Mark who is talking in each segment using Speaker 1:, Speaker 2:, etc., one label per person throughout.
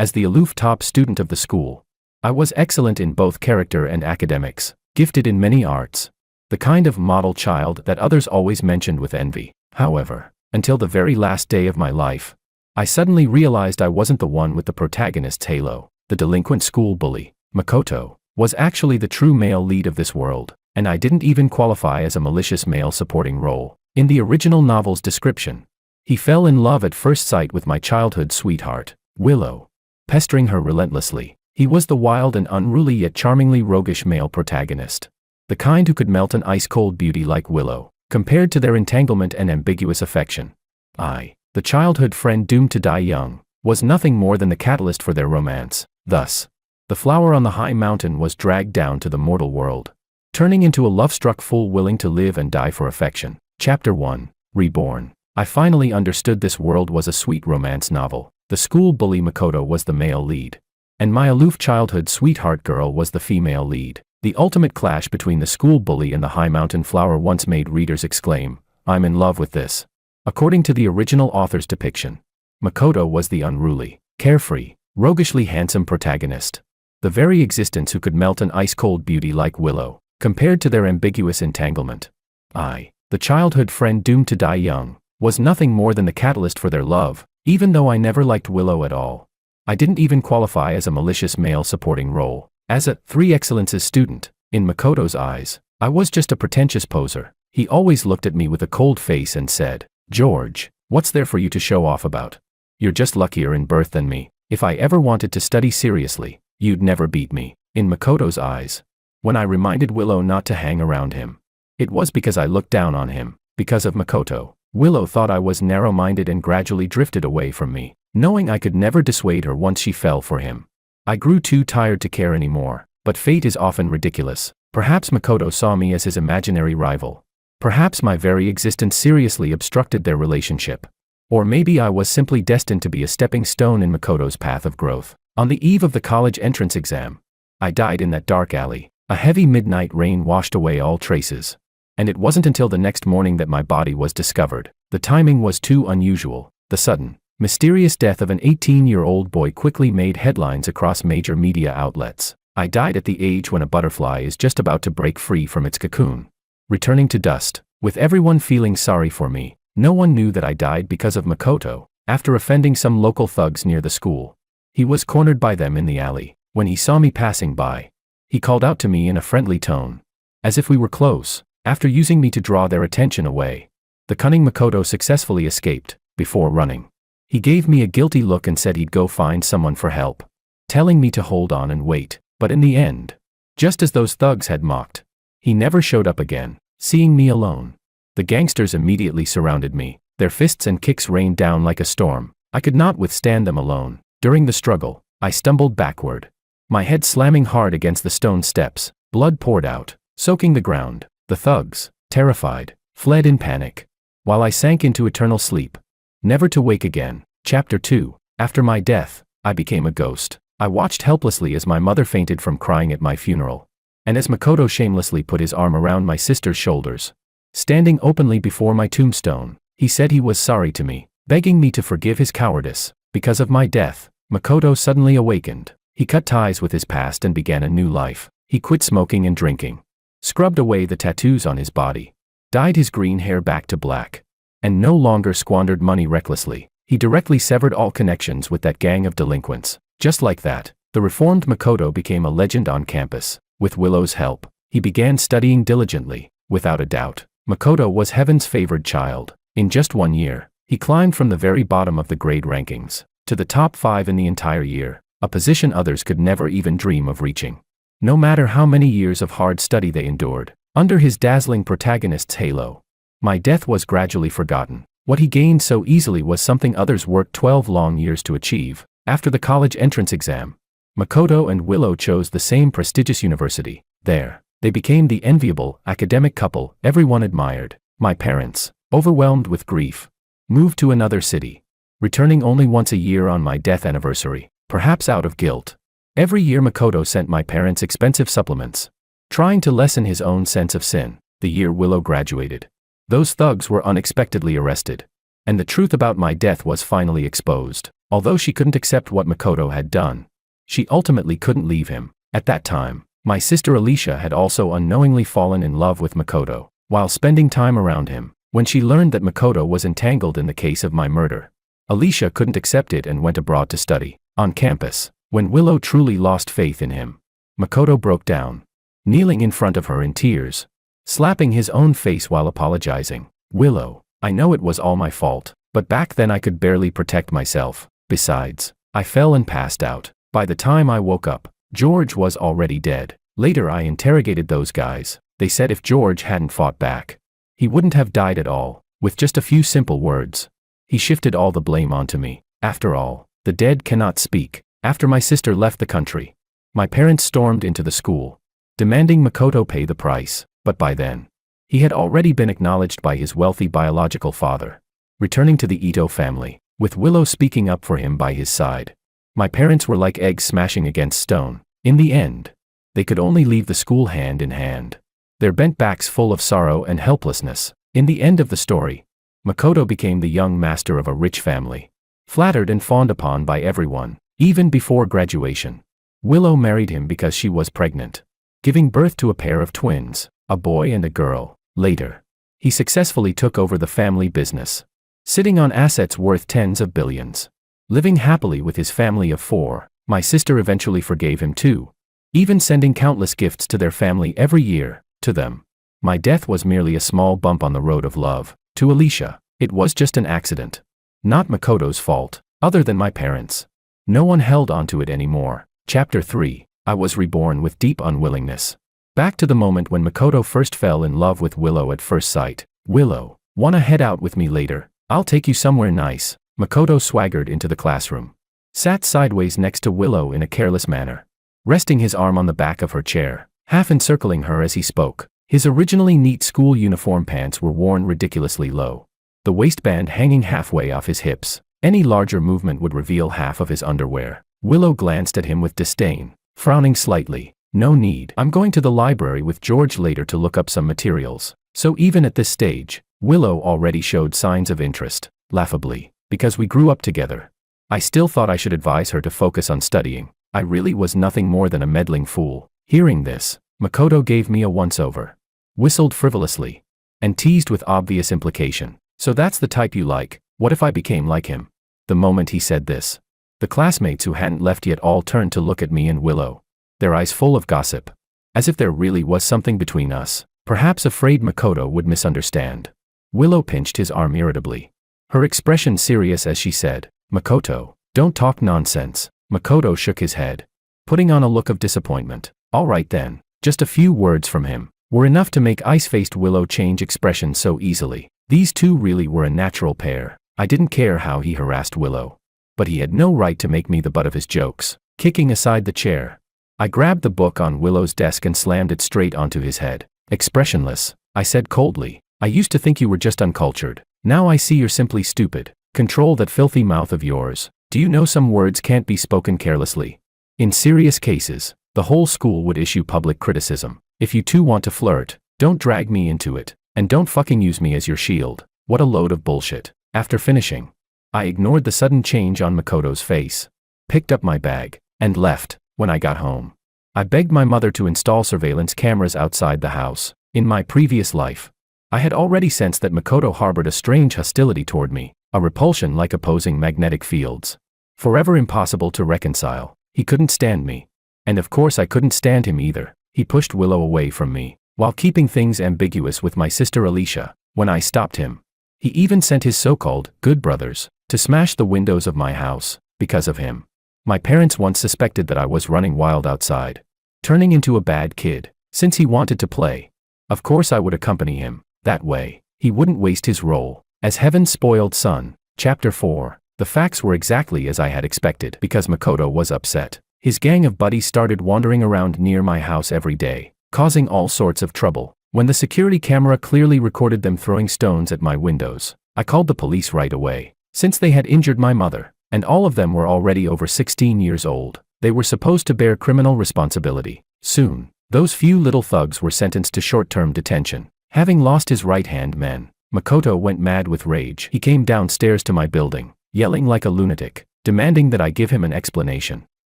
Speaker 1: As the aloof top student of the school, I was excellent in both character and academics, gifted in many arts. The kind of model child that others always mentioned with envy. However, until the very last day of my life, I suddenly realized I wasn't the one with the protagonist's halo. The delinquent school bully, Makoto, was actually the true male lead of this world, and I didn't even qualify as a malicious male supporting role. In the original novel's description, he fell in love at first sight with my childhood sweetheart, Willow. Pestering her relentlessly, he was the wild and unruly yet charmingly roguish male protagonist. The kind who could melt an ice-cold beauty like Willow, compared to their entanglement and ambiguous affection. I, the childhood friend doomed to die young, was nothing more than the catalyst for their romance. Thus, the flower on the high mountain was dragged down to the mortal world, turning into a love-struck fool willing to live and die for affection. Chapter 1, Reborn. I finally understood this world was a sweet romance novel. The school bully Makoto was the male lead, and my aloof childhood sweetheart girl was the female lead. The ultimate clash between the school bully and the high mountain flower once made readers exclaim, "I'm in love with this." According to the original author's depiction, Makoto was the unruly, carefree, roguishly handsome protagonist. The very existence who could melt an ice-cold beauty like Willow, compared to their ambiguous entanglement. I, the childhood friend doomed to die young, was nothing more than the catalyst for their love, even though I never liked Willow at all. I didn't even qualify as a malicious male supporting role. As a 3 Excellences student, in Makoto's eyes, I was just a pretentious poser. He always looked at me with a cold face and said, "George, what's there for you to show off about? You're just luckier in birth than me. If I ever wanted to study seriously, you'd never beat me." In Makoto's eyes, when I reminded Willow not to hang around him, it was because I looked down on him. Because of Makoto, Willow thought I was narrow-minded and gradually drifted away from me, knowing I could never dissuade her once she fell for him. I grew too tired to care anymore, but fate is often ridiculous. Perhaps Makoto saw me as his imaginary rival. Perhaps my very existence seriously obstructed their relationship. Or maybe I was simply destined to be a stepping stone in Makoto's path of growth. On the eve of the college entrance exam, I died in that dark alley. A heavy midnight rain washed away all traces. And it wasn't until the next morning that my body was discovered. The timing was too unusual. The sudden, mysterious death of an 18-year-old boy quickly made headlines across major media outlets. I died at the age when a butterfly is just about to break free from its cocoon, returning to dust. With everyone feeling sorry for me, no one knew that I died because of Makoto. After offending some local thugs near the school, he was cornered by them in the alley. When he saw me passing by, he called out to me in a friendly tone, as if we were close. After using me to draw their attention away, the cunning Makoto successfully escaped. Before running, he gave me a guilty look and said he'd go find someone for help, telling me to hold on and wait. But in the end, just as those thugs had mocked, he never showed up again. Seeing me alone, the gangsters immediately surrounded me. Their fists and kicks rained down like a storm. I could not withstand them alone. During the struggle, I stumbled backward, my head slamming hard against the stone steps. Blood poured out, soaking the ground. The thugs, terrified, fled in panic, while I sank into eternal sleep, never to wake again. Chapter 2. After my death, I became a ghost. I watched helplessly as my mother fainted from crying at my funeral, and as Makoto shamelessly put his arm around my sister's shoulders. Standing openly before my tombstone, he said he was sorry to me, begging me to forgive his cowardice. Because of my death, Makoto suddenly awakened. He cut ties with his past and began a new life. He quit smoking and drinking, scrubbed away the tattoos on his body, dyed his green hair back to black, and no longer squandered money recklessly. He directly severed all connections with that gang of delinquents. Just like that, the reformed Makoto became a legend on campus. With Willow's help, he began studying diligently. Without a doubt, Makoto was heaven's favored child. In just 1 year, he climbed from the very bottom of the grade rankings to the top 5 in the entire year, a position others could never even dream of reaching. No matter how many years of hard study they endured, under his dazzling protagonist's halo, my death was gradually forgotten. What he gained so easily was something others worked 12 long years to achieve. After the college entrance exam, Makoto and Willow chose the same prestigious university. There, they became the enviable, academic couple everyone admired. My parents, overwhelmed with grief, moved to another city, returning only once a year on my death anniversary, perhaps out of guilt. Every year Makoto sent my parents expensive supplements, trying to lessen his own sense of sin. The year Willow graduated, those thugs were unexpectedly arrested, and the truth about my death was finally exposed. Although she couldn't accept what Makoto had done, she ultimately couldn't leave him. At that time, my sister Alicia had also unknowingly fallen in love with Makoto, while spending time around him. When she learned that Makoto was entangled in the case of my murder, Alicia couldn't accept it and went abroad to study. On campus, when Willow truly lost faith in him, Makoto broke down, kneeling in front of her in tears, slapping his own face while apologizing. "Willow, I know it was all my fault, but back then I could barely protect myself. Besides, I fell and passed out. By the time I woke up, George was already dead. Later I interrogated those guys. They said if George hadn't fought back, he wouldn't have died at all." With just a few simple words, he shifted all the blame onto me. After all, the dead cannot speak. After my sister left the country, my parents stormed into the school, demanding Makoto pay the price. But by then, he had already been acknowledged by his wealthy biological father, returning to the Ito family, with Willow speaking up for him by his side. My parents were like eggs smashing against stone. In the end, they could only leave the school hand in hand, their bent backs full of sorrow and helplessness. In the end of the story, Makoto became the young master of a rich family, flattered and fawned upon by everyone. Even before graduation, Willow married him because she was pregnant, giving birth to a pair of twins, a boy and a girl. Later, he successfully took over the family business, sitting on assets worth tens of billions. Living happily with his family of 4, my sister eventually forgave him too, even sending countless gifts to their family every year. To them, my death was merely a small bump on the road of love. To Alicia, it was just an accident. Not Makoto's fault. Other than my parents, no one held onto it anymore. Chapter 3. I was reborn with deep unwillingness. Back to the moment when Makoto first fell in love with Willow at first sight. "Willow, wanna head out with me later? I'll take you somewhere nice." Makoto swaggered into the classroom, sat sideways next to Willow in a careless manner, resting his arm on the back of her chair, half encircling her as he spoke. His originally neat school uniform pants were worn ridiculously low, the waistband hanging halfway off his hips. Any larger movement would reveal half of his underwear. Willow glanced at him with disdain, frowning slightly. "No need. I'm going to the library with George later to look up some materials." So even at this stage, Willow already showed signs of interest. Laughably, because we grew up together, I still thought I should advise her to focus on studying. I really was nothing more than a meddling fool. Hearing this, Makoto gave me a once-over, whistled frivolously, and teased with obvious implication. "So that's the type you like. What if I became like him?" The moment he said this, the classmates who hadn't left yet all turned to look at me and Willow, their eyes full of gossip, as if there really was something between us, perhaps afraid Makoto would misunderstand. Willow pinched his arm irritably, her expression serious as she said, "Makoto, don't talk nonsense." Makoto shook his head, putting on a look of disappointment. All right then, just a few words from him were enough to make ice-faced Willow change expression so easily. These two really were a natural pair. I didn't care how he harassed Willow, but he had no right to make me the butt of his jokes. Kicking aside the chair, I grabbed the book on Willow's desk and slammed it straight onto his head. Expressionless, I said coldly, "I used to think you were just uncultured. Now I see you're simply stupid. Control that filthy mouth of yours. Do you know some words can't be spoken carelessly? In serious cases, the whole school would issue public criticism. If you two want to flirt, don't drag me into it, and don't fucking use me as your shield." What a load of bullshit. After finishing, I ignored the sudden change on Makoto's face, picked up my bag, and left. When I got home, I begged my mother to install surveillance cameras outside the house. In my previous life, I had already sensed that Makoto harbored a strange hostility toward me, a repulsion like opposing magnetic fields. Forever impossible to reconcile. He couldn't stand me. And of course I couldn't stand him either. He pushed Willow away from me, while keeping things ambiguous with my sister Alicia. When I stopped him, he even sent his so-called good brothers to smash the windows of my house. Because of him, my parents once suspected that I was running wild outside, turning into a bad kid. Since he wanted to play, of course I would accompany him. That way, he wouldn't waste his role as heaven's spoiled son. Chapter 4. The facts were exactly as I had expected. Because Makoto was upset, his gang of buddies started wandering around near my house every day, causing all sorts of trouble. When the security camera clearly recorded them throwing stones at my windows, I called the police right away. Since they had injured my mother, and all of them were already over 16 years old, they were supposed to bear criminal responsibility. Soon, those few little thugs were sentenced to short-term detention. Having lost his right-hand man, Makoto went mad with rage. He came downstairs to my building, yelling like a lunatic. demanding that I give him an explanation.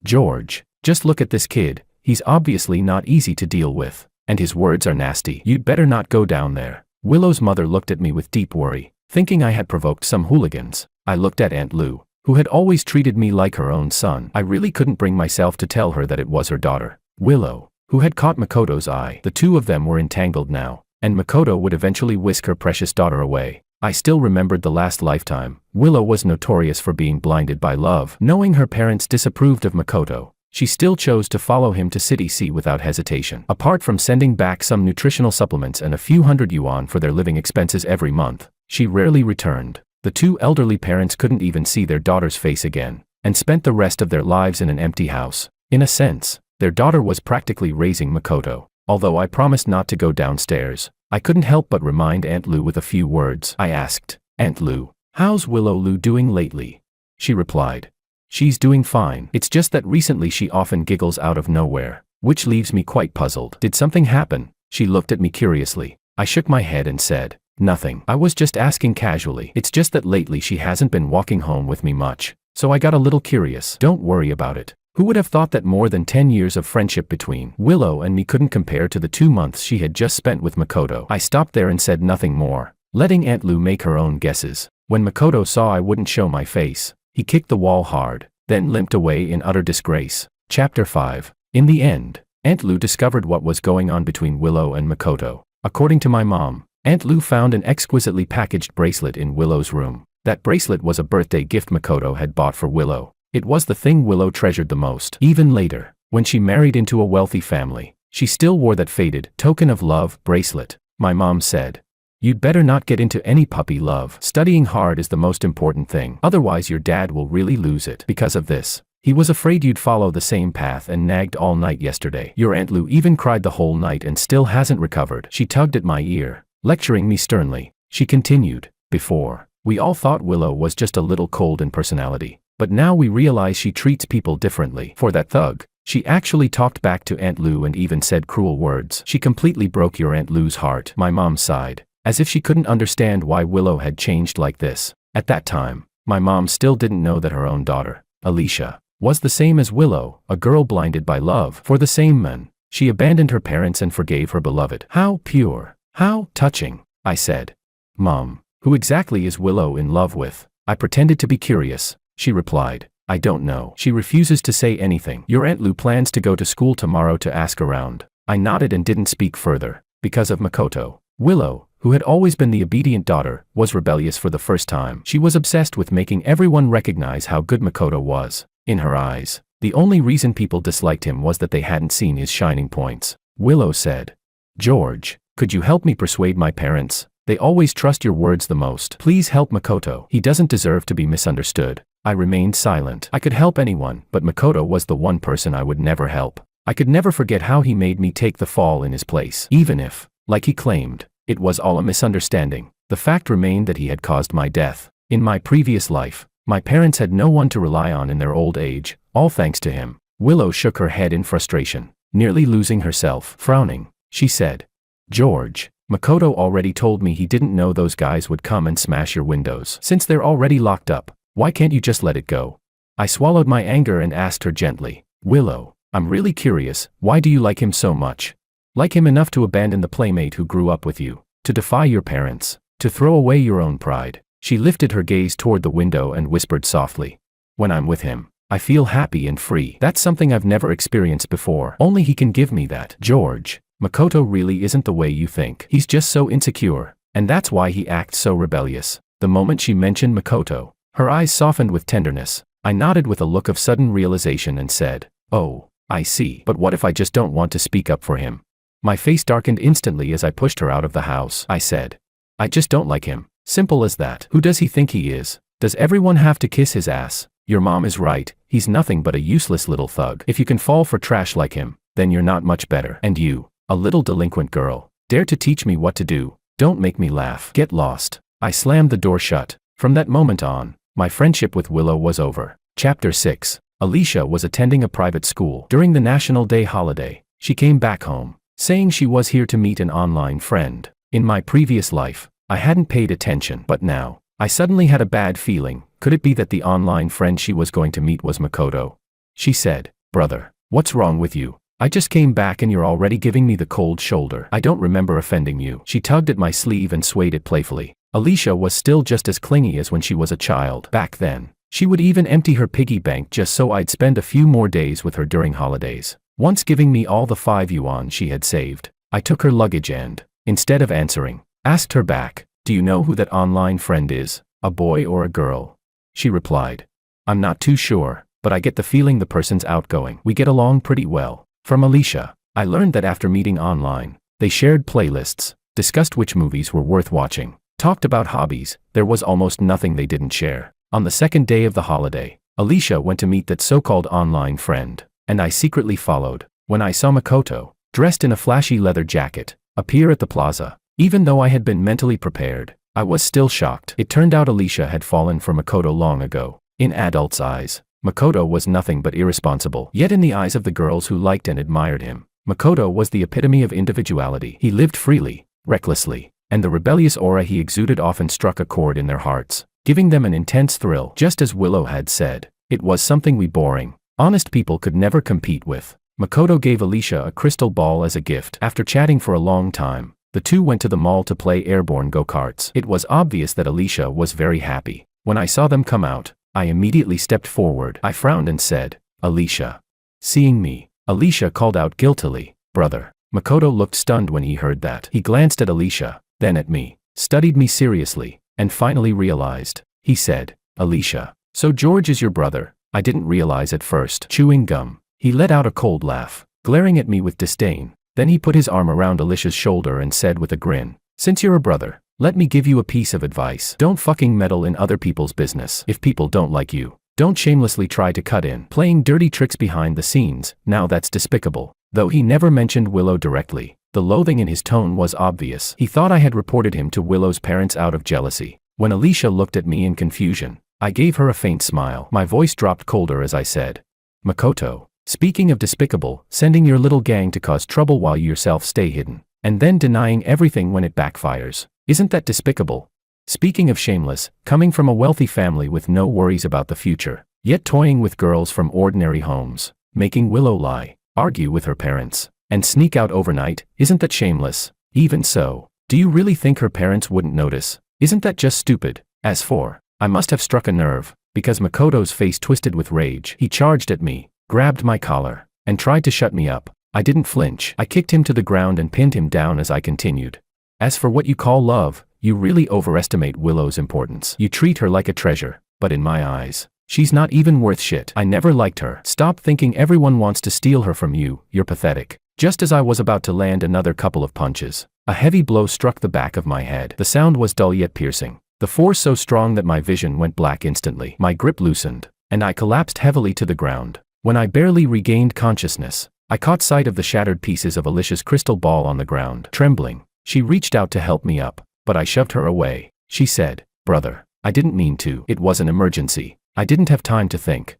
Speaker 1: "George, just look at this kid, he's obviously not easy to deal with. And his words are nasty. You'd better not go down there." Willow's mother looked at me with deep worry, thinking I had provoked some hooligans. I looked at Aunt Lou, who had always treated me like her own son. I really couldn't bring myself to tell her that it was her daughter. Willow, who had caught Makoto's eye. The two of them were entangled now, and Makoto would eventually whisk her precious daughter away. I still remembered the last lifetime. Willow was notorious for being blinded by love. Knowing her parents disapproved of Makoto, she still chose to follow him to City C without hesitation. Apart from sending back some nutritional supplements and a few hundred yuan for their living expenses every month, she rarely returned. The two elderly parents couldn't even see their daughter's face again, and spent the rest of their lives in an empty house. In a sense, their daughter was practically raising Makoto. Although I promised not to go downstairs, I couldn't help but remind Aunt Lou with a few words. I asked, "Aunt Lou, how's Willow Lou doing lately?" She replied, "She's doing fine. It's just that recently she often giggles out of nowhere, which leaves me quite puzzled." "Did something happen?" She looked at me curiously. I shook my head and said, "Nothing. I was just asking casually. It's just that lately she hasn't been walking home with me much, so I got a little curious." "Don't worry about it." Who would have thought that more than 10 years of friendship between Willow and me couldn't compare to the 2 months she had just spent with Makoto? I stopped there and said nothing more, letting Aunt Lou make her own guesses. When Makoto saw I wouldn't show my face, he kicked the wall hard, then limped away in utter disgrace. Chapter 5. In the end, Aunt Lou discovered what was going on between Willow and Makoto. According to my mom, Aunt Lou found an exquisitely packaged bracelet in Willow's room. That bracelet was a birthday gift Makoto had bought for Willow. It was the thing Willow treasured the most. Even later, when she married into a wealthy family, she still wore that faded token of love bracelet. My mom said, "You'd better not get into any puppy love. Studying hard is the most important thing. Otherwise your dad will really lose it." Because of this, he was afraid you'd follow the same path and nagged all night yesterday. Your Aunt Lou even cried the whole night and still hasn't recovered. She tugged at my ear, lecturing me sternly. She continued, "Before, we all thought Willow was just a little cold in personality. But now we realize she treats people differently. For that thug, she actually talked back to Aunt Lou and even said cruel words. She completely broke your Aunt Lou's heart." My mom sighed, as if she couldn't understand why Willow had changed like this. At that time, my mom still didn't know that her own daughter, Alicia, was the same as Willow, a girl blinded by love for the same man. She abandoned her parents and forgave her beloved. "How pure, how touching," I said. "Mom, who exactly is Willow in love with?" I pretended to be curious. She replied, "I don't know. She refuses to say anything. Your Aunt Lou plans to go to school tomorrow to ask around." I nodded and didn't speak further. Because of Makoto, Willow, who had always been the obedient daughter, was rebellious for the first time. She was obsessed with making everyone recognize how good Makoto was. In her eyes, the only reason people disliked him was that they hadn't seen his shining points. Willow said, "George, could you help me persuade my parents? They always trust your words the most. Please help Makoto. He doesn't deserve to be misunderstood." I remained silent. I could help anyone, but Makoto was the one person I would never help. I could never forget how he made me take the fall in his place. Even if, like he claimed, it was all a misunderstanding, the fact remained that he had caused my death. In my previous life, my parents had no one to rely on in their old age, all thanks to him. Willow shook her head in frustration, nearly losing herself. Frowning, she said, "George, Makoto already told me he didn't know those guys would come and smash your windows. Since they're already locked up, why can't you just let it go?" I swallowed my anger and asked her gently, "Willow, I'm really curious, why do you like him so much? Like him enough to abandon the playmate who grew up with you, to defy your parents, to throw away your own pride?" She lifted her gaze toward the window and whispered softly, "When I'm with him, I feel happy and free. That's something I've never experienced before. Only he can give me that." "George, Makoto really isn't the way you think. He's just so insecure, and that's why he acts so rebellious." The moment she mentioned Makoto, her eyes softened with tenderness. I nodded with a look of sudden realization and said, "Oh, I see. But what if I just don't want to speak up for him?" My face darkened instantly as I pushed her out of the house. I said, "I just don't like him. Simple as that. Who does he think he is? Does everyone have to kiss his ass? Your mom is right. He's nothing but a useless little thug. If you can fall for trash like him, then you're not much better. And you, a little delinquent girl, dare to teach me what to do? Don't make me laugh. Get lost." I slammed the door shut. From that moment on, my friendship with Willow was over. Chapter 6. Alicia was attending a private school. During the National Day holiday, she came back home, saying she was here to meet an online friend. In my previous life, I hadn't paid attention, but now, I suddenly had a bad feeling. Could it be that the online friend she was going to meet was Makoto? She said, "Brother, what's wrong with you? I just came back and you're already giving me the cold shoulder. I don't remember offending you." She tugged at my sleeve and swayed it playfully. Alicia was still just as clingy as when she was a child. Back then, she would even empty her piggy bank just so I'd spend a few more days with her during holidays. Once giving me all the 5 yuan she had saved, I took her luggage and, instead of answering, asked her back, "Do you know who that online friend is? A boy or a girl?" She replied, "I'm not too sure, but I get the feeling the person's outgoing. We get along pretty well." From Alicia, I learned that after meeting online, they shared playlists, discussed which movies were worth watching, talked about hobbies. There was almost nothing they didn't share. On the second day of the holiday, Alicia went to meet that so-called online friend, and I secretly followed. When I saw Makoto, dressed in a flashy leather jacket, appear at the plaza, even though I had been mentally prepared, I was still shocked. It turned out Alicia had fallen for Makoto long ago. In adults' eyes, Makoto was nothing but irresponsible. Yet in the eyes of the girls who liked and admired him, Makoto was the epitome of individuality. He lived freely, recklessly, and the rebellious aura he exuded often struck a chord in their hearts, giving them an intense thrill. Just as Willow had said, it was something we boring, honest people could never compete with. Makoto gave Alicia a crystal ball as a gift. After chatting for a long time, the two went to the mall to play airborne go-karts. It was obvious that Alicia was very happy. When I saw them come out, I immediately stepped forward. I frowned and said, "Alicia." Seeing me, Alicia called out guiltily, "Brother." Makoto looked stunned when he heard that. He glanced at Alicia, then at me, studied me seriously, and finally realized. He said, "Alicia, so George is your brother?" I didn't realize at first. Chewing gum. He let out a cold laugh, glaring at me with disdain. Then he put his arm around Alicia's shoulder and said with a grin, "Since you're a brother, let me give you a piece of advice. Don't fucking meddle in other people's business. If people don't like you, don't shamelessly try to cut in. Playing dirty tricks behind the scenes, now that's despicable." Though he never mentioned Willow directly, the loathing in his tone was obvious. He thought I had reported him to Willow's parents out of jealousy. When Alicia looked at me in confusion, I gave her a faint smile. My voice dropped colder as I said, "Makoto, speaking of despicable, sending your little gang to cause trouble while you yourself stay hidden, and then denying everything when it backfires. Isn't that despicable? Speaking of shameless, coming from a wealthy family with no worries about the future, yet toying with girls from ordinary homes, making Willow lie, argue with her parents, and sneak out overnight, isn't that shameless? Even so, do you really think her parents wouldn't notice? Isn't that just stupid? As for, I must have struck a nerve, because Makoto's face twisted with rage. He charged at me, grabbed my collar, and tried to shut me up. I didn't flinch. I kicked him to the ground and pinned him down as I continued. "As for what you call love, you really overestimate Willow's importance. You treat her like a treasure, but in my eyes, she's not even worth shit. I never liked her. Stop thinking everyone wants to steal her from you, you're pathetic." Just as I was about to land another couple of punches, a heavy blow struck the back of my head. The sound was dull yet piercing, the force so strong that my vision went black instantly. My grip loosened, and I collapsed heavily to the ground. When I barely regained consciousness, I caught sight of the shattered pieces of Alicia's crystal ball on the ground. Trembling, she reached out to help me up, but I shoved her away. She said, "Brother, I didn't mean to. It was an emergency. I didn't have time to think.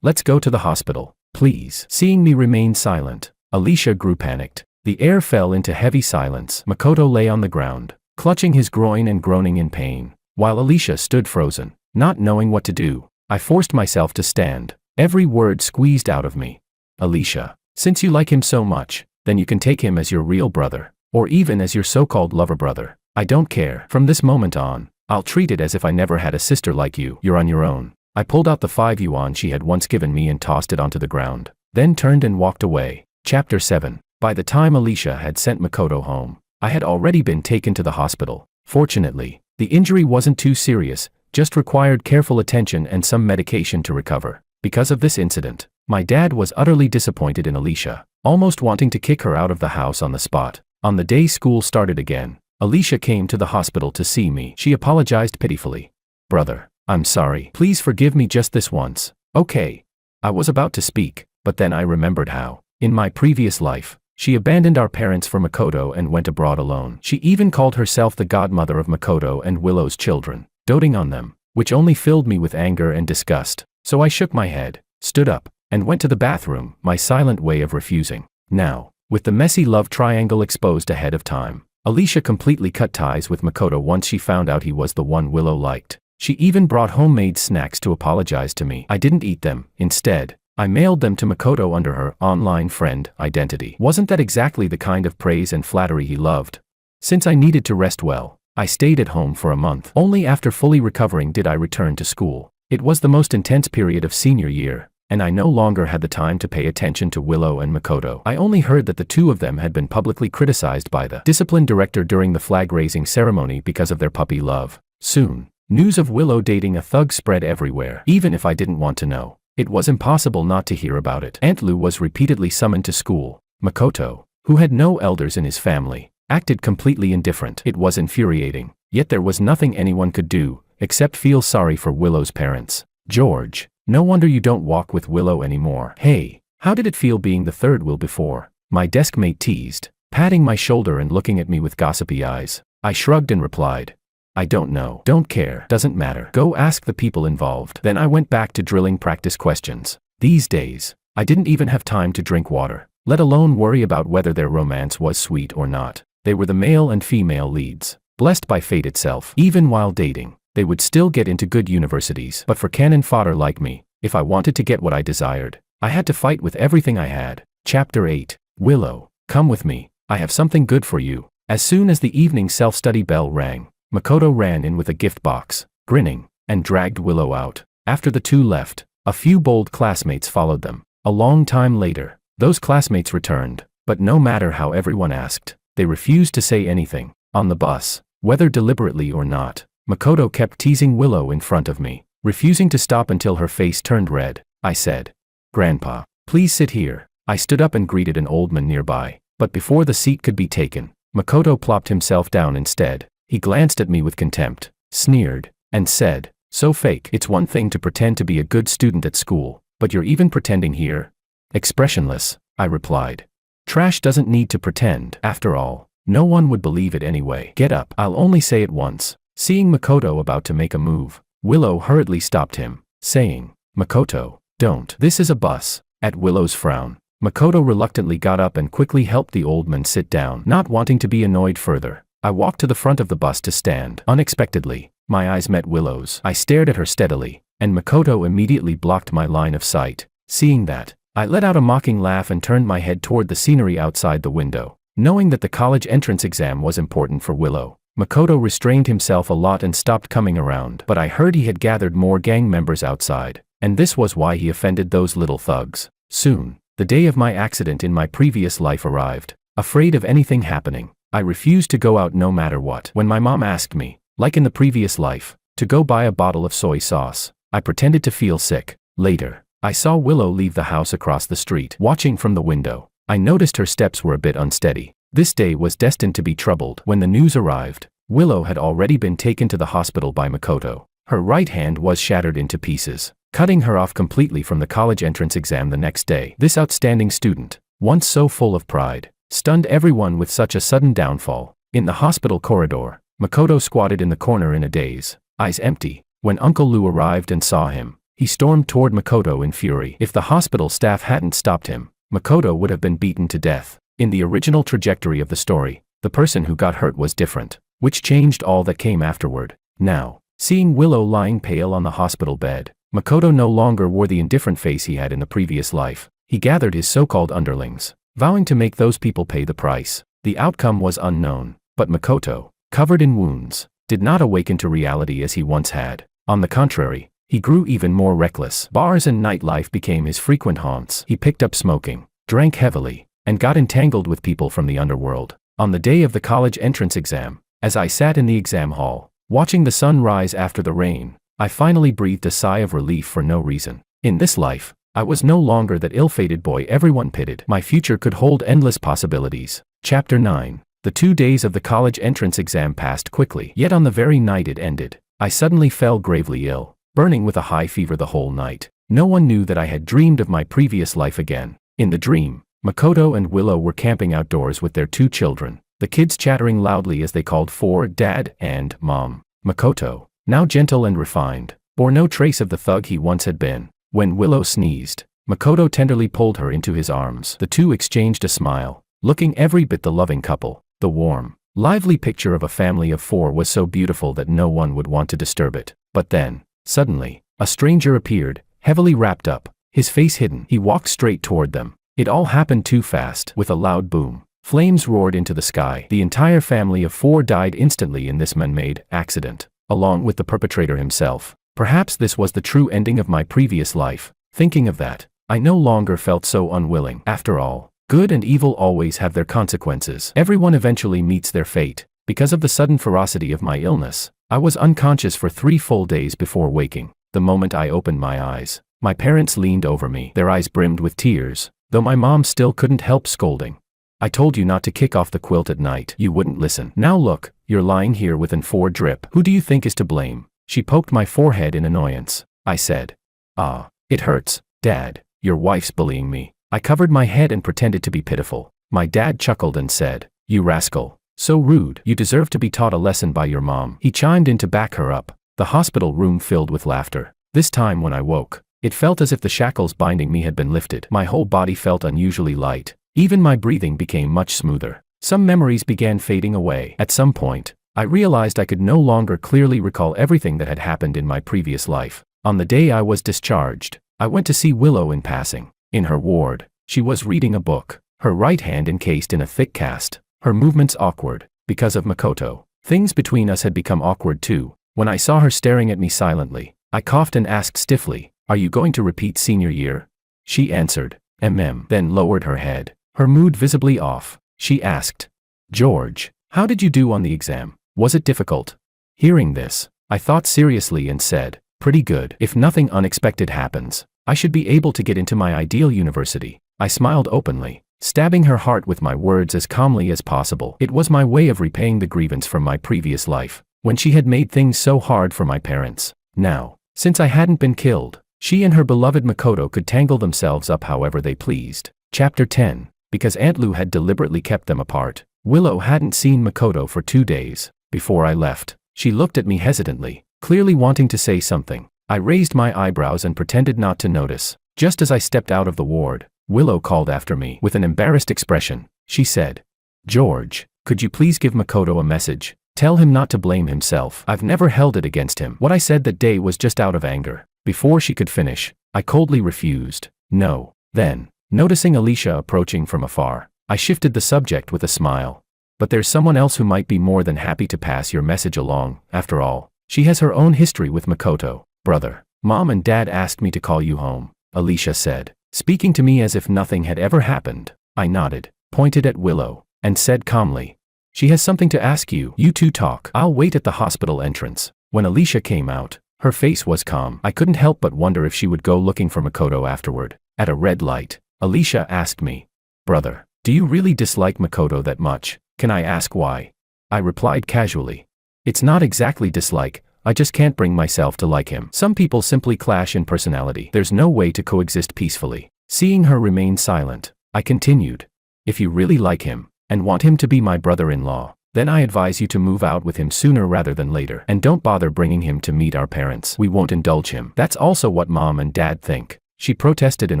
Speaker 1: Let's go to the hospital, please." Seeing me remain silent, Alicia grew panicked. The air fell into heavy silence. Makoto lay on the ground, clutching his groin and groaning in pain, while Alicia stood frozen, not knowing what to do. I forced myself to stand, every word squeezed out of me. "Alicia, since you like him so much, then you can take him as your real brother, or even as your so-called lover brother. I don't care. From this moment on, I'll treat it as if I never had a sister like you. You're on your own." I pulled out the 5 yuan she had once given me and tossed it onto the ground, then turned and walked away. Chapter 7. By the time Alicia had sent Makoto home, I had already been taken to the hospital. Fortunately, the injury wasn't too serious, just required careful attention and some medication to recover. Because of this incident, my dad was utterly disappointed in Alicia, almost wanting to kick her out of the house on the spot. On the day school started again, Alicia came to the hospital to see me. She apologized pitifully. "Brother, I'm sorry. Please forgive me just this once." "Okay." I was about to speak, but then I remembered how, in my previous life, she abandoned our parents for Makoto and went abroad alone. She even called herself the godmother of Makoto and Willow's children, doting on them, which only filled me with anger and disgust. So I shook my head, stood up, and went to the bathroom, my silent way of refusing. Now, with the messy love triangle exposed ahead of time, Alicia completely cut ties with Makoto once she found out he was the one Willow liked. She even brought homemade snacks to apologize to me. I didn't eat them. Instead, I mailed them to Makoto under her online friend identity. Wasn't that exactly the kind of praise and flattery he loved? Since I needed to rest well, I stayed at home for a month. Only after fully recovering did I return to school. It was the most intense period of senior year, and I no longer had the time to pay attention to Willow and Makoto. I only heard that the two of them had been publicly criticized by the discipline director during the flag-raising ceremony because of their puppy love. Soon, news of Willow dating a thug spread everywhere. Even if I didn't want to know, it was impossible not to hear about it. Aunt Lou was repeatedly summoned to school. Makoto, who had no elders in his family, acted completely indifferent. It was infuriating, yet there was nothing anyone could do, except feel sorry for Willow's parents. George, no wonder you don't walk with Willow anymore. Hey, how did it feel being the third wheel before? My desk mate teased, patting my shoulder and looking at me with gossipy eyes. I shrugged and replied, I don't know. Don't care. Doesn't matter. Go ask the people involved. Then I went back to drilling practice questions. These days, I didn't even have time to drink water, let alone worry about whether their romance was sweet or not. They were the male and female leads, blessed by fate itself. Even while dating, they would still get into good universities. But for cannon fodder like me, if I wanted to get what I desired, I had to fight with everything I had. Chapter 8. Willow, come with me. I have something good for you. As soon as the evening self-study bell rang, Makoto ran in with a gift box, grinning, and dragged Willow out. After the two left, a few bold classmates followed them. A long time later, those classmates returned, but no matter how everyone asked, they refused to say anything. On the bus, whether deliberately or not, Makoto kept teasing Willow in front of me, refusing to stop until her face turned red. I said, Grandpa, please sit here. I stood up and greeted an old man nearby, but before the seat could be taken, Makoto plopped himself down instead. He glanced at me with contempt, sneered, and said, so fake. It's one thing to pretend to be a good student at school, but you're even pretending here? Expressionless, I replied. Trash doesn't need to pretend. After all, no one would believe it anyway. Get up. I'll only say it once. Seeing Makoto about to make a move, Willow hurriedly stopped him, saying, Makoto, don't. This is a bus. At Willow's frown, Makoto reluctantly got up and quickly helped the old man sit down. Not wanting to be annoyed further, I walked to the front of the bus to stand. Unexpectedly, my eyes met Willow's. I stared at her steadily, and Makoto immediately blocked my line of sight. Seeing that, I let out a mocking laugh and turned my head toward the scenery outside the window. Knowing that the college entrance exam was important for Willow, Makoto restrained himself a lot and stopped coming around. But I heard he had gathered more gang members outside, and this was why he offended those little thugs. Soon, the day of my accident in my previous life arrived. Afraid of anything happening, I refused to go out no matter what. When my mom asked me, like in the previous life, to go buy a bottle of soy sauce, I pretended to feel sick. Later, I saw Willow leave the house across the street. Watching from the window, I noticed her steps were a bit unsteady. This day was destined to be troubled. When the news arrived, Willow had already been taken to the hospital by Makoto. Her right hand was shattered into pieces, cutting her off completely from the college entrance exam the next day. This outstanding student, once so full of pride, stunned everyone with such a sudden downfall. In the hospital corridor, Makoto squatted in the corner in a daze, eyes empty. When Uncle Lou arrived and saw him, he stormed toward Makoto in fury. If the hospital staff hadn't stopped him, Makoto would have been beaten to death. In the original trajectory of the story, the person who got hurt was different, which changed all that came afterward. Now, seeing Willow lying pale on the hospital bed, Makoto no longer wore the indifferent face he had in the previous life. He gathered his so-called underlings, vowing to make those people pay the price. The outcome was unknown, but Makoto, covered in wounds, did not awaken to reality as he once had. On the contrary, he grew even more reckless. Bars and nightlife became his frequent haunts. He picked up smoking, drank heavily, and got entangled with people from the underworld. On the day of the college entrance exam, as I sat in the exam hall, watching the sun rise after the rain, I finally breathed a sigh of relief for no reason. In this life, I was no longer that ill-fated boy everyone pitied. My future could hold endless possibilities. Chapter 9. The 2 days of the college entrance exam passed quickly. Yet on the very night it ended, I suddenly fell gravely ill, burning with a high fever the whole night. No one knew that I had dreamed of my previous life again. In the dream, Makoto and Willow were camping outdoors with their 2 children, the kids chattering loudly as they called for Dad and Mom. Makoto, now gentle and refined, bore no trace of the thug he once had been. When Willow sneezed, Makoto tenderly pulled her into his arms. The two exchanged a smile, looking every bit the loving couple. The warm, lively picture of a family of 4 was so beautiful that no one would want to disturb it. But then, suddenly, a stranger appeared, heavily wrapped up, his face hidden. He walked straight toward them. It all happened too fast. With a loud boom, flames roared into the sky. The entire family of 4 died instantly in this man-made accident, along with the perpetrator himself. Perhaps this was the true ending of my previous life. Thinking of that, I no longer felt so unwilling. After all, good and evil always have their consequences. Everyone eventually meets their fate. Because of the sudden ferocity of my illness, I was unconscious for 3 full days before waking. The moment I opened my eyes, my parents leaned over me. Their eyes brimmed with tears, though my mom still couldn't help scolding. I told you not to kick off the quilt at night. You wouldn't listen. Now look, you're lying here with an 4 drip. Who do you think is to blame? She poked my forehead in annoyance. I said, "Ah, it hurts, Dad. Your wife's bullying me." I covered my head and pretended to be pitiful. My dad chuckled and said, "You rascal. So rude. You deserve to be taught a lesson by your mom." He chimed in to back her up. The hospital room filled with laughter. This time when I woke, it felt as if the shackles binding me had been lifted. My whole body felt unusually light. Even my breathing became much smoother. Some memories began fading away. At some point, I realized I could no longer clearly recall everything that had happened in my previous life. On the day I was discharged, I went to see Willow in passing. In her ward, she was reading a book, her right hand encased in a thick cast, her movements awkward. Because of Makoto, things between us had become awkward too. When I saw her staring at me silently, I coughed and asked stiffly, "Are you going to repeat senior year?" She answered, then lowered her head, her mood visibly off. She asked, "George, how did you do on the exam? Was it difficult?" Hearing this, I thought seriously and said, "Pretty good. If nothing unexpected happens, I should be able to get into my ideal university." I smiled openly, stabbing her heart with my words as calmly as possible. It was my way of repaying the grievance from my previous life, when she had made things so hard for my parents. Now, since I hadn't been killed, she and her beloved Makoto could tangle themselves up however they pleased. Chapter 10. Because Aunt Lou had deliberately kept them apart, Willow hadn't seen Makoto for 2 days. Before I left, she looked at me hesitantly, clearly wanting to say something. I raised my eyebrows and pretended not to notice. Just as I stepped out of the ward, Willow called after me. With an embarrassed expression, she said, "George, could you please give Makoto a message? Tell him not to blame himself. I've never held it against him." What I said that day was just out of anger. Before she could finish, I coldly refused. "No." Then, noticing Alicia approaching from afar, I shifted the subject with a smile. "But there's someone else who might be more than happy to pass your message along. After all, she has her own history with Makoto." "Brother, Mom and Dad asked me to call you home," Alicia said, speaking to me as if nothing had ever happened. I nodded, pointed at Willow, and said calmly, "She has something to ask you. You two talk. I'll wait at the hospital entrance." When Alicia came out, her face was calm. I couldn't help but wonder if she would go looking for Makoto afterward. At a red light, Alicia asked me, "Brother, do you really dislike Makoto that much? Can I ask why?" I replied casually, "It's not exactly dislike, I just can't bring myself to like him. Some people simply clash in personality. There's no way to coexist peacefully." Seeing her remain silent, I continued, "If you really like him, and want him to be my brother-in-law, then I advise you to move out with him sooner rather than later. And don't bother bringing him to meet our parents. We won't indulge him." "That's also what Mom and Dad think," she protested in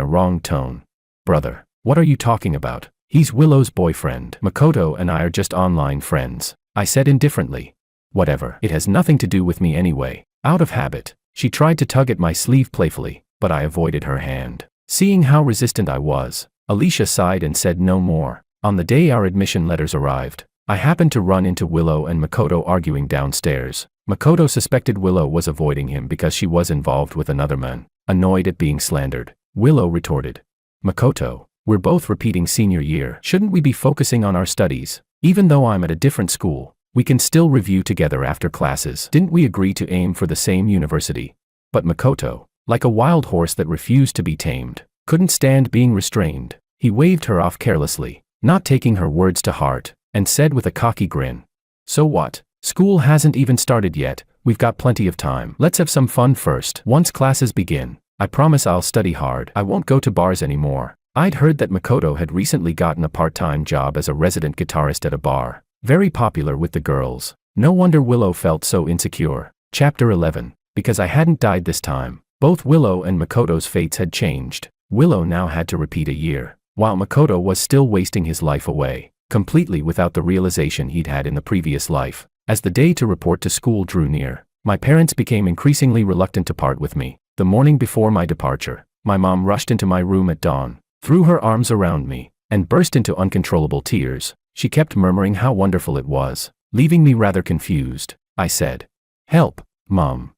Speaker 1: a wrong tone. "Brother, what are you talking about? He's Willow's boyfriend. Makoto and I are just online friends," I said indifferently. "Whatever. It has nothing to do with me anyway." Out of habit, she tried to tug at my sleeve playfully, but I avoided her hand. Seeing how resistant I was, Alicia sighed and said no more. On the day our admission letters arrived, I happened to run into Willow and Makoto arguing downstairs. Makoto suspected Willow was avoiding him because she was involved with another man. Annoyed at being slandered, Willow retorted, "Makoto, we're both repeating senior year. Shouldn't we be focusing on our studies? Even though I'm at a different school, we can still review together after classes. Didn't we agree to aim for the same university?" But Makoto, like a wild horse that refused to be tamed, couldn't stand being restrained. He waved her off carelessly, not taking her words to heart, and said with a cocky grin, "So what? School hasn't even started yet. We've got plenty of time. Let's have some fun first. Once classes begin, I promise I'll study hard. I won't go to bars anymore." I'd heard that Makoto had recently gotten a part-time job as a resident guitarist at a bar, very popular with the girls. No wonder Willow felt so insecure. Chapter 11. Because I hadn't died this time, both Willow and Makoto's fates had changed. Willow now had to repeat a year, while Makoto was still wasting his life away, completely without the realization he'd had in the previous life. As the day to report to school drew near, My parents became increasingly reluctant to part with me. The morning before my departure, my mom rushed into my room at dawn, threw her arms around me, and burst into uncontrollable tears. She kept murmuring how wonderful it was, leaving me rather confused. I said, "Help, Mom,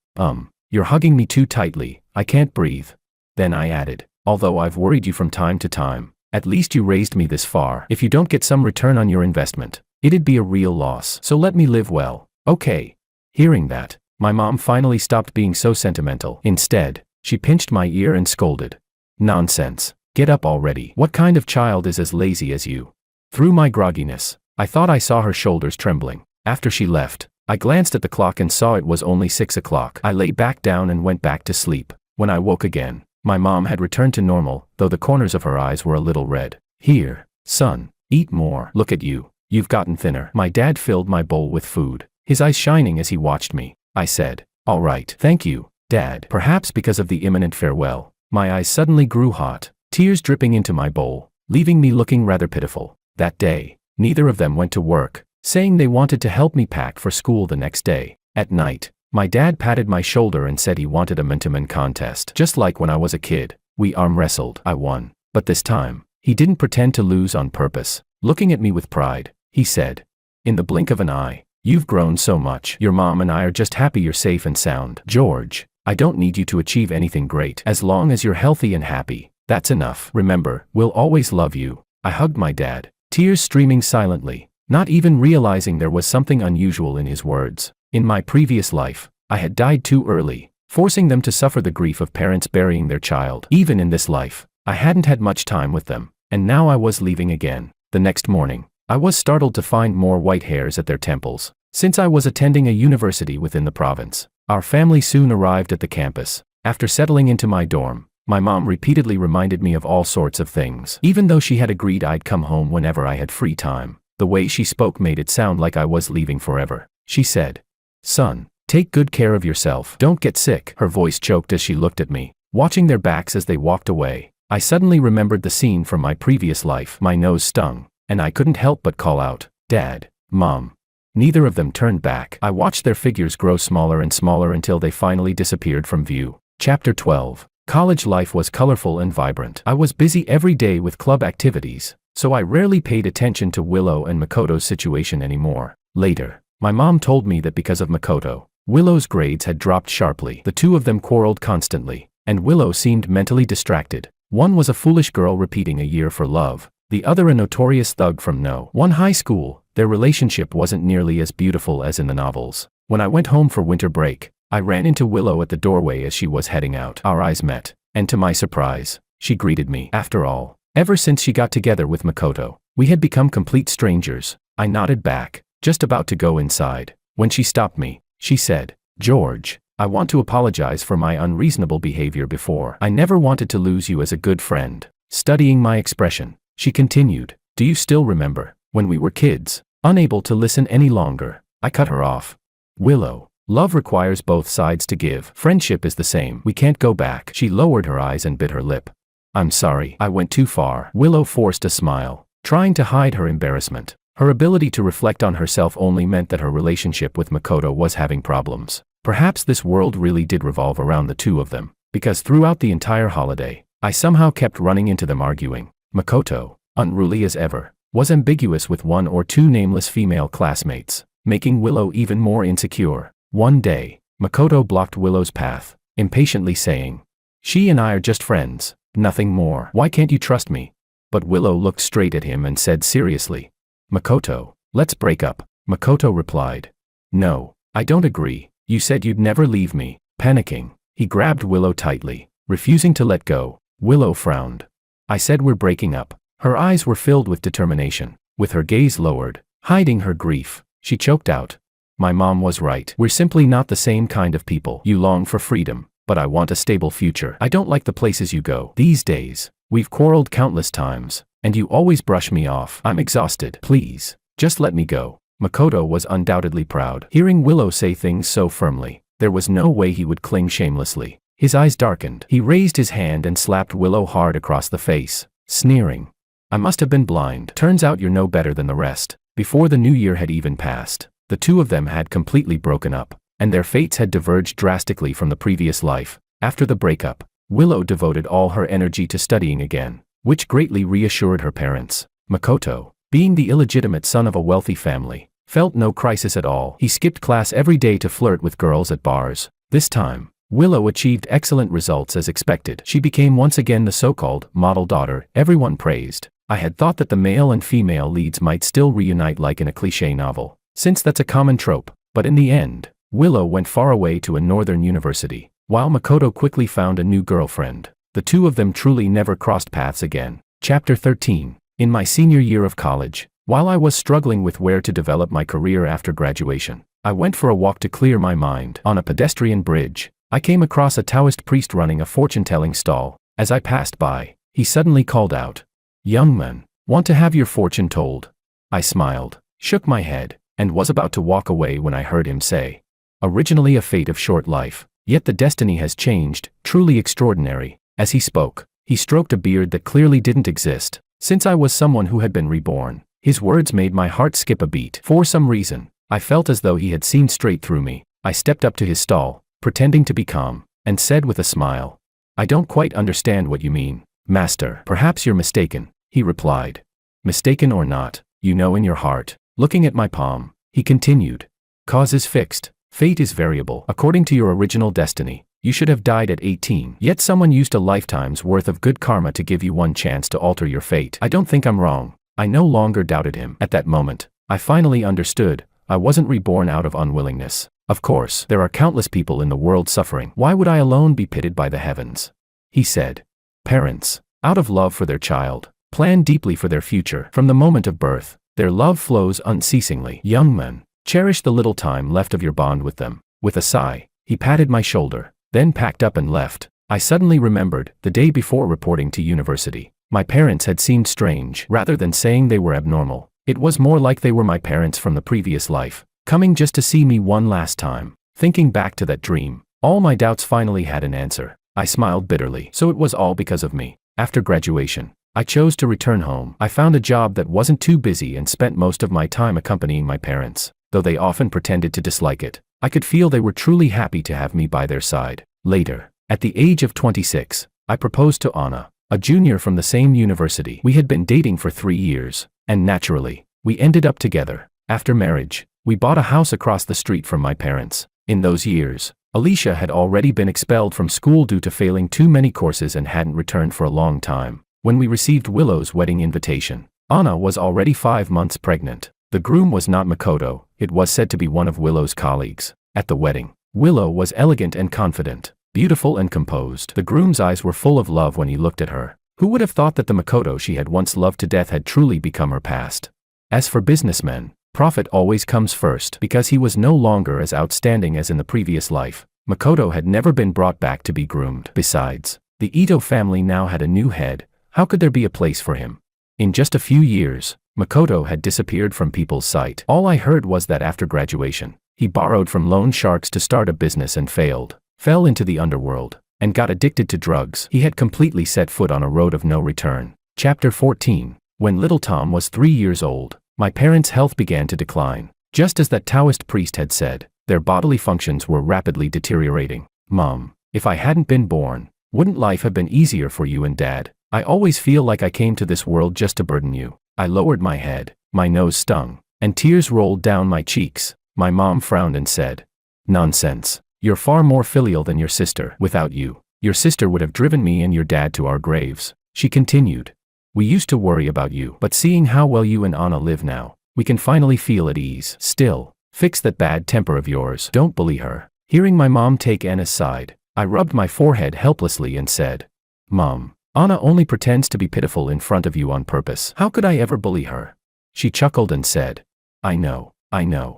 Speaker 1: you're hugging me too tightly, I can't breathe." Then I added, "Although I've worried you from time to time, at least you raised me this far. If you don't get some return on your investment, it'd be a real loss, so let me live well, okay?" Hearing that, my mom finally stopped being so sentimental. Instead, she pinched my ear and scolded. "Nonsense. Get up already. What kind of child is as lazy as you?" Through my grogginess, I thought I saw her shoulders trembling. After she left, I glanced at the clock and saw it was only 6 o'clock. I lay back down and went back to sleep. When I woke again, my mom had returned to normal, though the corners of her eyes were a little red. "Here, son, eat more. Look at you. You've gotten thinner." My dad filled my bowl with food, his eyes shining as he watched me. I said, "All right, thank you, Dad." Perhaps because of the imminent farewell, my eyes suddenly grew hot, tears dripping into my bowl, leaving me looking rather pitiful. That day, neither of them went to work, saying they wanted to help me pack for school the next day. At night, my dad patted my shoulder and said he wanted a man-to-man contest. Just like when I was a kid, we arm wrestled. I won, but this time, he didn't pretend to lose on purpose. Looking at me with pride, he said, "In the blink of an eye, you've grown so much. Your mom and I are just happy you're safe and sound. George, I don't need you to achieve anything great. As long as you're healthy and happy, that's enough. Remember, we'll always love you." I hugged my dad, tears streaming silently, not even realizing there was something unusual in his words. In my previous life, I had died too early, forcing them to suffer the grief of parents burying their child. Even in this life, I hadn't had much time with them, and now I was leaving again. The next morning, I was startled to find more white hairs at their temples. Since I was attending a university within the province, our family soon arrived at the campus. After settling into my dorm, my mom repeatedly reminded me of all sorts of things. Even though she had agreed I'd come home whenever I had free time, the way she spoke made it sound like I was leaving forever. She said, "Son, take good care of yourself. Don't get sick." Her voice choked as she looked at me, watching their backs as they walked away. I suddenly remembered the scene from my previous life. My nose stung, and I couldn't help but call out, "Dad, Mom." Neither of them turned back. I watched their figures grow smaller and smaller until they finally disappeared from view. Chapter 12. College life was colorful and vibrant. I was busy every day with club activities, so I rarely paid attention to Willow and Makoto's situation anymore. Later, my mom told me that because of Makoto, Willow's grades had dropped sharply. The two of them quarreled constantly, and Willow seemed mentally distracted. One was a foolish girl repeating a year for love, the other a notorious thug from no one high school. Their relationship wasn't nearly as beautiful as in the novels. When I went home for winter break, I ran into Willow at the doorway as she was heading out. Our eyes met, and to my surprise, she greeted me. After all, ever since she got together with Makoto, we had become complete strangers. I nodded back, just about to go inside. When she stopped me, she said, "George, I want to apologize for my unreasonable behavior before. I never wanted to lose you as a good friend." Studying my expression, she continued, "Do you still remember, when we were kids?" Unable to listen any longer, I cut her off. "Willow, love requires both sides to give. Friendship is the same. We can't go back." She lowered her eyes and bit her lip. "I'm sorry, I went too far." Willow forced a smile, trying to hide her embarrassment. Her ability to reflect on herself only meant that her relationship with Makoto was having problems. Perhaps this world really did revolve around the two of them, because throughout the entire holiday, I somehow kept running into them arguing. Makoto, unruly as ever, was ambiguous with one or two nameless female classmates, making Willow even more insecure. One day, Makoto blocked Willow's path, impatiently saying, "She and I are just friends, nothing more. Why can't you trust me?" But Willow looked straight at him and said seriously, "Makoto, let's break up." Makoto replied, "No, I don't agree. You said you'd never leave me." Panicking, he grabbed Willow tightly, refusing to let go. Willow frowned. "I said we're breaking up." Her eyes were filled with determination. With her gaze lowered, hiding her grief, she choked out, "My mom was right. We're simply not the same kind of people. You long for freedom, but I want a stable future. I don't like the places you go these days. We've quarreled countless times, and you always brush me off. I'm exhausted. Please, just let me go." Makoto was undoubtedly proud. Hearing Willow say things so firmly, there was no way he would cling shamelessly. His eyes darkened. He raised his hand and slapped Willow hard across the face, sneering, "I must have been blind. Turns out you're no better than the rest." Before the new year had even passed, the two of them had completely broken up, and their fates had diverged drastically from the previous life. After the breakup, Willow devoted all her energy to studying again, which greatly reassured her parents. Makoto, being the illegitimate son of a wealthy family, felt no crisis at all. He skipped class every day to flirt with girls at bars. This time, Willow achieved excellent results as expected. She became once again the so-called model daughter everyone praised. I had thought that the male and female leads might still reunite like in a cliché novel, since that's a common trope, but in the end, Willow went far away to a northern university, while Makoto quickly found a new girlfriend. The two of them truly never crossed paths again. Chapter 13. In my senior year of college, while I was struggling with where to develop my career after graduation, I went for a walk to clear my mind. On a pedestrian bridge, I came across a Taoist priest running a fortune-telling stall. As I passed by, he suddenly called out, "Young man, want to have your fortune told?" I smiled, shook my head, and was about to walk away when I heard him say, "Originally a fate of short life, yet the destiny has changed, truly extraordinary." As he spoke, he stroked a beard that clearly didn't exist, since I was someone who had been reborn. His words made my heart skip a beat. For some reason, I felt as though he had seen straight through me. I stepped up to his stall, pretending to be calm, and said with a smile, "I don't quite understand what you mean, Master." "Perhaps you're mistaken," he replied. "Mistaken or not, you know in your heart." Looking at my palm, he continued, "Cause is fixed, fate is variable. According to your original destiny, you should have died at 18. Yet someone used a lifetime's worth of good karma to give you one chance to alter your fate. I don't think I'm wrong." I no longer doubted him. At that moment, I finally understood, I wasn't reborn out of unwillingness. Of course, there are countless people in the world suffering. Why would I alone be pitied by the heavens? He said, "Parents, out of love for their child, plan deeply for their future. From the moment of birth, their love flows unceasingly. Young men, cherish the little time left of your bond with them." With a sigh, he patted my shoulder, then packed up and left. I suddenly remembered, the day before reporting to university, my parents had seemed strange. Rather than saying they were abnormal, it was more like they were my parents from the previous life, coming just to see me one last time. Thinking back to that dream, all my doubts finally had an answer. I smiled bitterly. So it was all because of me. After graduation, I chose to return home. I found a job that wasn't too busy and spent most of my time accompanying my parents. Though they often pretended to dislike it, I could feel they were truly happy to have me by their side. Later, at the age of 26, I proposed to Anna, a junior from the same university. We had been dating for 3 years, and naturally, we ended up together. After marriage, we bought a house across the street from my parents. In those years, Alicia had already been expelled from school due to failing too many courses and hadn't returned for a long time. When we received Willow's wedding invitation, Anna was already 5 months pregnant. The groom was not Makoto, it was said to be one of Willow's colleagues. At the wedding, Willow was elegant and confident, beautiful and composed. The groom's eyes were full of love when he looked at her. Who would have thought that the Makoto she had once loved to death had truly become her past? As for businessmen, profit always comes first. Because he was no longer as outstanding as in the previous life, Makoto had never been brought back to be groomed. Besides, the Ito family now had a new head. How could there be a place for him? In just a few years, Makoto had disappeared from people's sight. All I heard was that after graduation, he borrowed from loan sharks to start a business and failed, fell into the underworld, and got addicted to drugs. He had completely set foot on a road of no return. Chapter 14. When little Tom was 3 years old, my parents' health began to decline. Just as that Taoist priest had said, their bodily functions were rapidly deteriorating. "Mom, if I hadn't been born, wouldn't life have been easier for you and Dad? I always feel like I came to this world just to burden you." I lowered my head, my nose stung, and tears rolled down my cheeks. My mom frowned and said, "Nonsense. You're far more filial than your sister. Without you, your sister would have driven me and your dad to our graves." She continued, "We used to worry about you, but seeing how well you and Anna live now, we can finally feel at ease. Still, fix that bad temper of yours. Don't bully her." Hearing my mom take Anna's side, I rubbed my forehead helplessly and said, "Mom, Anna only pretends to be pitiful in front of you on purpose. How could I ever bully her?" She chuckled and said, I know.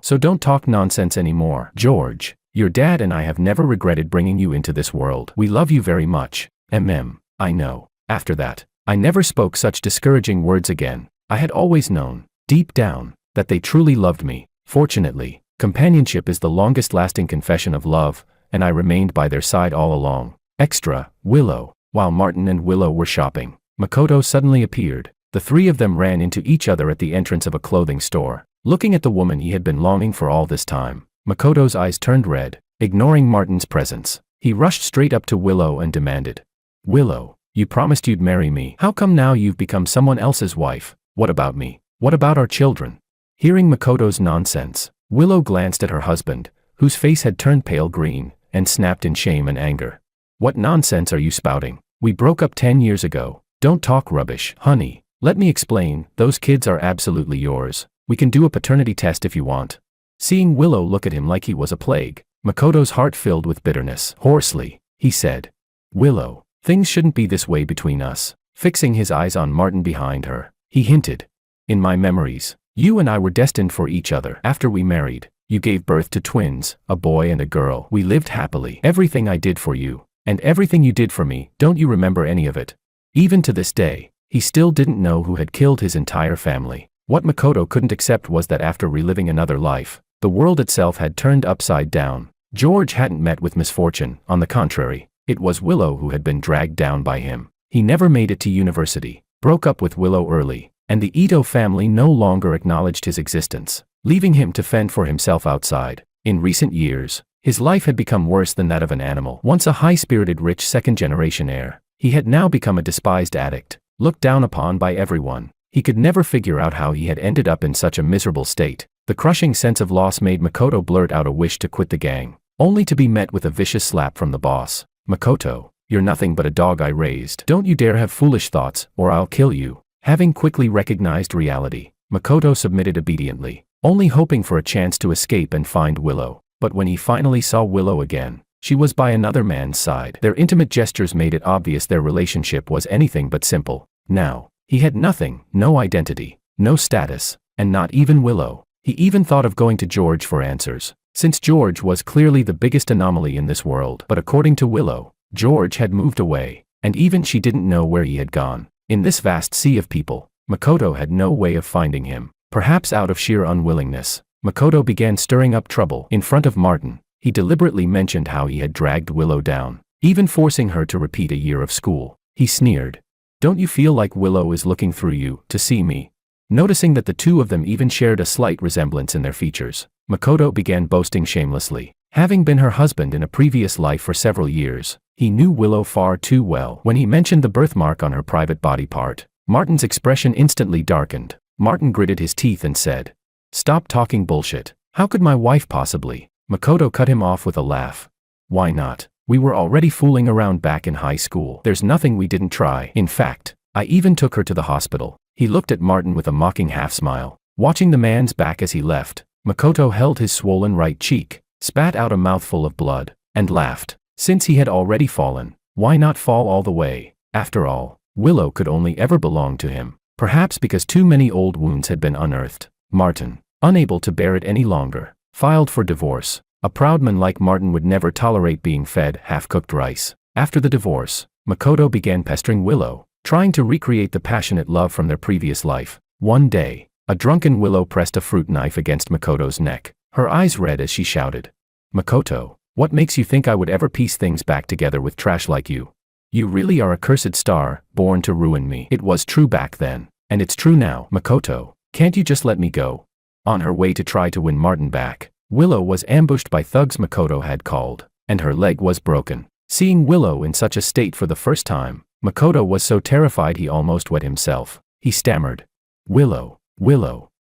Speaker 1: So don't talk nonsense anymore. George, your dad and I have never regretted bringing you into this world. We love you very much. I know." After that, I never spoke such discouraging words again. I had always known, deep down, that they truly loved me. Fortunately, companionship is the longest-lasting confession of love, and I remained by their side all along. Extra, Willow. While Martin and Willow were shopping, Makoto suddenly appeared. The three of them ran into each other at the entrance of a clothing store. Looking at the woman he had been longing for all this time, Makoto's eyes turned red, ignoring Martin's presence. He rushed straight up to Willow and demanded, "Willow, you promised you'd marry me. How come now you've become someone else's wife? What about me? What about our children?" Hearing Makoto's nonsense, Willow glanced at her husband, whose face had turned pale green, and snapped in shame and anger. "What nonsense are you spouting? We broke up 10 years ago. Don't talk rubbish, honey. Let me explain, those kids are absolutely yours. We can do a paternity test if you want." Seeing Willow look at him like he was a plague, Makoto's heart filled with bitterness. Hoarsely, he said, "Willow, things shouldn't be this way between us." Fixing his eyes on Martin behind her, he hinted, "In my memories, you and I were destined for each other. After we married, you gave birth to twins, a boy and a girl. We lived happily. Everything I did for you, and everything you did for me, don't you remember any of it?" Even to this day, he still didn't know who had killed his entire family. What Makoto couldn't accept was that after reliving another life, the world itself had turned upside down. George hadn't met with misfortune, on the contrary, it was Willow who had been dragged down by him. He never made it to university, broke up with Willow early, and the Ito family no longer acknowledged his existence, leaving him to fend for himself outside. In recent years, his life had become worse than that of an animal. Once a high-spirited rich second-generation heir, he had now become a despised addict, looked down upon by everyone. He could never figure out how he had ended up in such a miserable state. The crushing sense of loss made Makoto blurt out a wish to quit the gang, only to be met with a vicious slap from the boss. "Makoto, you're nothing but a dog I raised. Don't you dare have foolish thoughts, or I'll kill you." Having quickly recognized reality, Makoto submitted obediently, only hoping for a chance to escape and find Willow. But when he finally saw Willow again, she was by another man's side. Their intimate gestures made it obvious their relationship was anything but simple. Now, he had nothing, no identity, no status, and not even Willow. He even thought of going to George for answers, since George was clearly the biggest anomaly in this world. But according to Willow, George had moved away, and even she didn't know where he had gone. In this vast sea of people, Makoto had no way of finding him. Perhaps out of sheer unwillingness, Makoto began stirring up trouble. In front of Martin, he deliberately mentioned how he had dragged Willow down, even forcing her to repeat a year of school. He sneered, "Don't you feel like Willow is looking through you to see me?" Noticing that the two of them even shared a slight resemblance in their features, Makoto began boasting shamelessly. Having been her husband in a previous life for several years, he knew Willow far too well. When he mentioned the birthmark on her private body part, Martin's expression instantly darkened. Martin gritted his teeth and said, "Stop talking bullshit. How could my wife possibly?" Makoto cut him off with a laugh. "Why not? We were already fooling around back in high school. There's nothing we didn't try. In fact, I even took her to the hospital." He looked at Martin with a mocking half-smile. Watching the man's back as he left, Makoto held his swollen right cheek, spat out a mouthful of blood, and laughed. Since he had already fallen, why not fall all the way? After all, Willow could only ever belong to him. Perhaps because too many old wounds had been unearthed, Martin, unable to bear it any longer, filed for divorce. A proud man like Martin would never tolerate being fed half-cooked rice. After the divorce, Makoto began pestering Willow, trying to recreate the passionate love from their previous life. One day, a drunken Willow pressed a fruit knife against Makoto's neck, her eyes red as she shouted, "Makoto, what makes you think I would ever piece things back together with trash like you? You really are a cursed star, born to ruin me." It was true back then, and it's true now. "Makoto, can't you just let me go?" On her way to try to win Martin back, Willow was ambushed by thugs Makoto had called, and her leg was broken. Seeing Willow in such a state for the first time, Makoto was so terrified he almost wet himself. He stammered, Willow,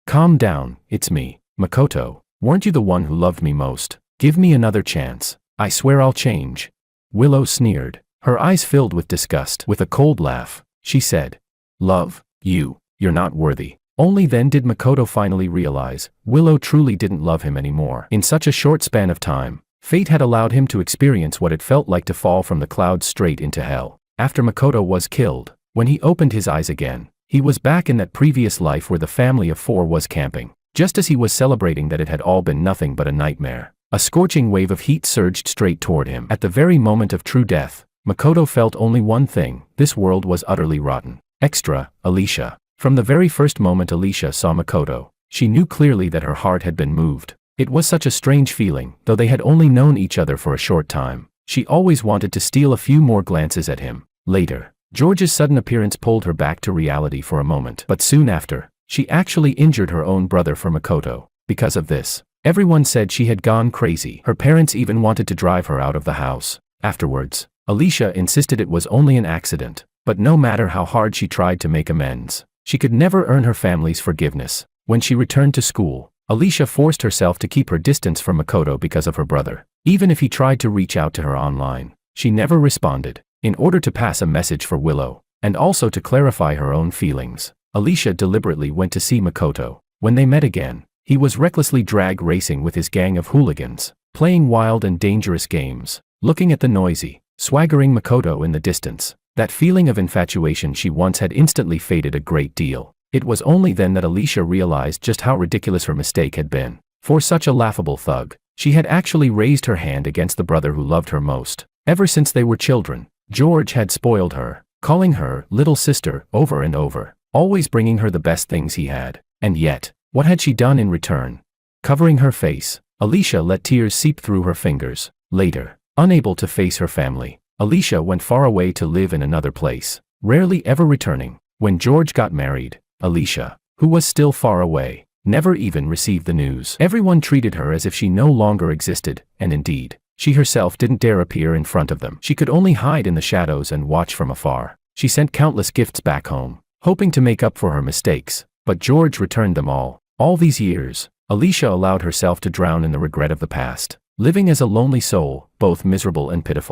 Speaker 1: calm down, it's me, Makoto. Weren't you the one who loved me most? Give me another chance. I swear I'll change." Willow sneered, her eyes filled with disgust. With a cold laugh, she said, "Love? You're not worthy." Only then did Makoto finally realize Willow truly didn't love him anymore. In such a short span of time, fate had allowed him to experience what it felt like to fall from the clouds straight into hell. After Makoto was killed, when he opened his eyes again, he was back in that previous life where the family of four was camping. Just as he was celebrating that it had all been nothing but a nightmare, a scorching wave of heat surged straight toward him. At the very moment of true death, Makoto felt only one thing: this world was utterly rotten. Extra, Alicia. From the very first moment Alicia saw Makoto, she knew clearly that her heart had been moved. It was such a strange feeling, though they had only known each other for a short time. She always wanted to steal a few more glances at him. Later, George's sudden appearance pulled her back to reality for a moment. But soon after, she actually injured her own brother for Makoto. Because of this, Everyone said she had gone crazy. Her parents even wanted to drive her out of the house. Afterwards, Alicia insisted it was only an accident, but no matter how hard she tried to make amends, she could never earn her family's forgiveness. When she returned to school, Alicia forced herself to keep her distance from Makoto because of her brother. Even if he tried to reach out to her online, she never responded. In order to pass a message for Willow, and also to clarify her own feelings, Alicia deliberately went to see Makoto. When they met again, he was recklessly drag racing with his gang of hooligans, playing wild and dangerous games, looking at the noisy, swaggering Makoto in the distance. That feeling of infatuation she once had instantly faded a great deal. It was only then that Alicia realized just how ridiculous her mistake had been. For such a laughable thug, she had actually raised her hand against the brother who loved her most. Ever since they were children, George had spoiled her, calling her little sister over and over, always bringing her the best things he had. And yet, what had she done in return? Covering her face, Alicia let tears seep through her fingers. Later, unable to face her family, Alicia went far away to live in another place, rarely ever returning. When George got married, Alicia, who was still far away, never even received the news. Everyone treated her as if she no longer existed, and indeed, she herself didn't dare appear in front of them. She could only hide in the shadows and watch from afar. She sent countless gifts back home, hoping to make up for her mistakes, but George returned them all. All these years, Alicia allowed herself to drown in the regret of the past, living as a lonely soul, both miserable and pitiful.